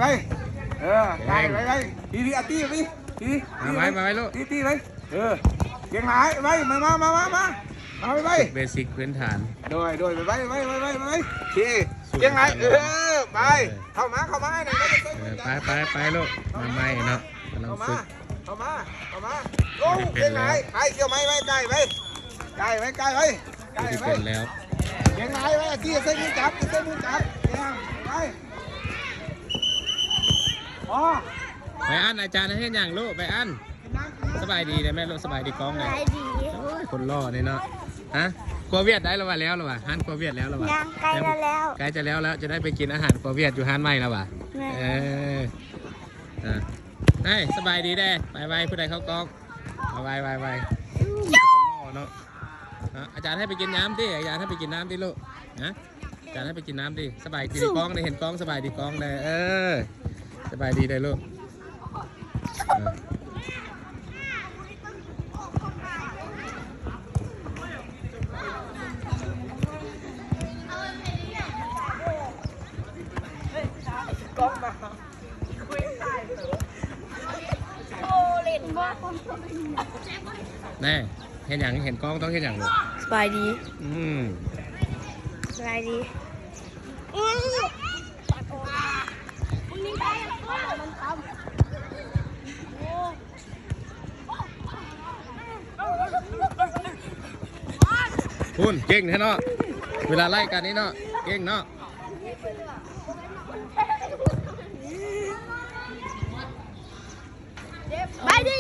ไปไก่ไปทีอาตีไปทีมาไว้ลูกทีไปเก่งหลายไปมาไปเบสิกพื้นฐานด้วยไปทีเก่งหลายไปเข้ามาไหนไปลูกมาใหม่เนาะกำลังฝึกเข้ามาโอ้เก่งหลายไปเกี่ยวไม้ไก่ไปเป็นแล้ว เก่งหลายไปทีเส้นมือจับเก่งไปไปอันอาจารย์ให้อย่างลูกไปอันสบายดีเลยแม่ลูกสบายดีกองเลยคนล่อเนี่ยเนาะฮะครัวเวียดได้แล้ววะฮันครัวเวียดแล้ววะยังใกล้แล้วใกล้จะแล้วจะได้ไปกินอาหารครัวเวียดอยู่ฮันใหม่แล้ววะได้สบายดีได้ไปผู้ใดเข้ากองไปคนล่อเนาะอาจารย์ให้ไปกินน้ำดิอาจารย์ให้ไปกินน้ำดิลูกนะอาจารย์ให้ไปกินน้ำดิสบายดีกองเลยเห็นกองสบายดีกองเลยสบายดีเลยลูกแน่เห็นอย่างเห็นกล้องต้องเห็นอย่างลูกสบายดีคุณเก่งแท้เนาะเวลาไล่กันนี่เนาะเก่งเนาะไปดิ